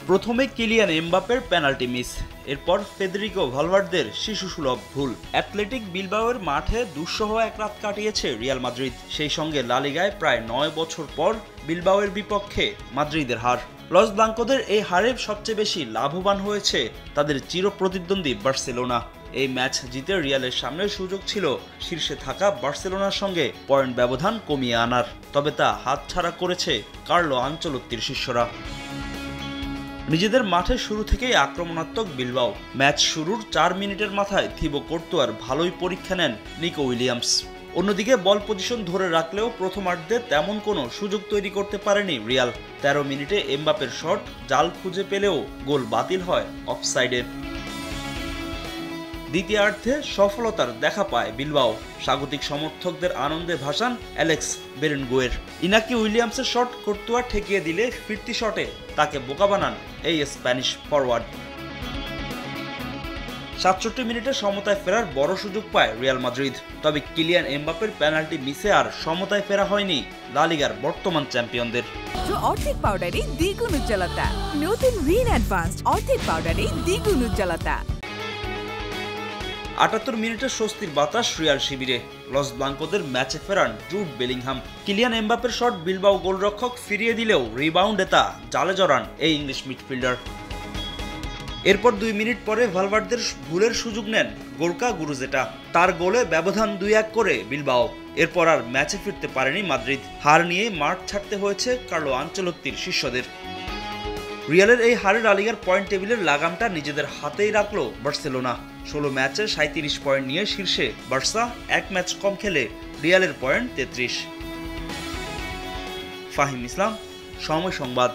প্রথমে কিলিয়ান এমবাপ্পের penalty miss, এরপর ফেদেরিকো ভালভার্দের শিশুসুলভ ভুল। অ্যাথলেটিক বিলবাওয়ের মাঠে দুঃসহ এক রাত কাটিয়েছে রিয়াল মাদ্রিদ। সেই সঙ্গে লা লিগায় প্রায় ৯ বছর পর বিলবাওয়ের বিপক্ষে মাদ্রিদের হার। লস ব্লাঙ্কোদের এই হারে সবচেয়ে বেশি লাভবান হয়েছে তাদের চিরপ্রতিদ্বন্দ্বী বার্সেলোনা। এই ম্যাচ জিতে রিয়ালের সামনে সুযোগ ছিল শীর্ষে থাকা বার্সেলোনার সঙ্গে পয়েন্ট ব্যবধান কমিয়ে আনার, তবে তা হাতছাড়া করেছে কার্লো আনচেলত্তির শিষ্যরা। নিজেদের মাঠে শুরু থেকেই আক্রমণাত্মক বিলবাও। ম্যাচ শুরুর ৪ মিনিটের মাথায় থিবো কোর্তুয়ার ভালোই পরীক্ষা নেন নিকো উইলিয়ামস। অন্যদিকে বল পজিশন ধরে রাখলেও প্রথমার্ধে তেমন কোনো সুযোগ তৈরি করতে পারেনি রিয়াল। ১৩ মিনিটে এমবাপ্পের শট জাল খুঁজে পেলেও গোল বাতিল হয় অফসাইডে। দ্বিতীয়ার্ধে সফলতার দেখা পায় বিলবাও। স্বাগতিক সমর্থকদের আনন্দে ভাসান অ্যালেক্স বেরেনগুয়ের। ইনাকি উইলিয়ামসের শট কোর্তুয়া ঠেকিয়ে দিলে ফিরতি শটে তাকে বোকা বানান এই স্প্যানিশ ফরওয়ার্ড। ৬৭ মিনিটে সমতায় ফেরার বড় সুযোগ পায় রিয়াল মাদ্রিদ, তবে কিলিয়ান এমবাপ্পের পেনাল্টি মিসে আর সমতায় ফেরা হয়নি লা লিগার বর্তমান চ্যাম্পিয়নদের। অর্ধেক পাউডারে দ্বিগুণ উজ্জ্বলতা, নতুন রিন অ্যাডভান্সড অর্ধেক পাউডারে দ্বিগুণ উজ্জ্বলতা। ৭৮ মিনিটে স্বস্তির বাতাস রিয়াল শিবিরে। লস ব্লাঙ্কোদের ম্যাচে ফেরান জুড বেলিংহাম। কিলিয়ান এমবাপ্পের শট বিলবাও গোলরক্ষক ফিরিয়ে দিলেও রিবাউন্ডে তা জালে জড়ান এই ইংলিশ মিডফিল্ডার। এরপর ২ মিনিট পরে ভালভার্দের ভুলের সুযোগ নেন গোর্কা গুরুজেটা। তার গোলে ব্যবধান ২-১ করে বিলবাও। এরপর আর ম্যাচে ফিরতে পারেনি মাদ্রিদ। হার নিয়ে মাঠ ছাড়তে হয়েছে কার্লো আনচেলত্তির শিষ্যদের। রিয়ালের এই হারে লা লিগার পয়েন্ট টেবিলের লাগামটা নিজেদের হাতেই রাখল বার্সেলোনা। ১৬ ম্যাচে ৩৭ পয়েন্ট নিয়ে শীর্ষে বার্সা, ১ ম্যাচ কম খেলে রিয়ালের পয়েন্ট ৩৩। ফাহিম ইসলাম, সময় সংবাদ।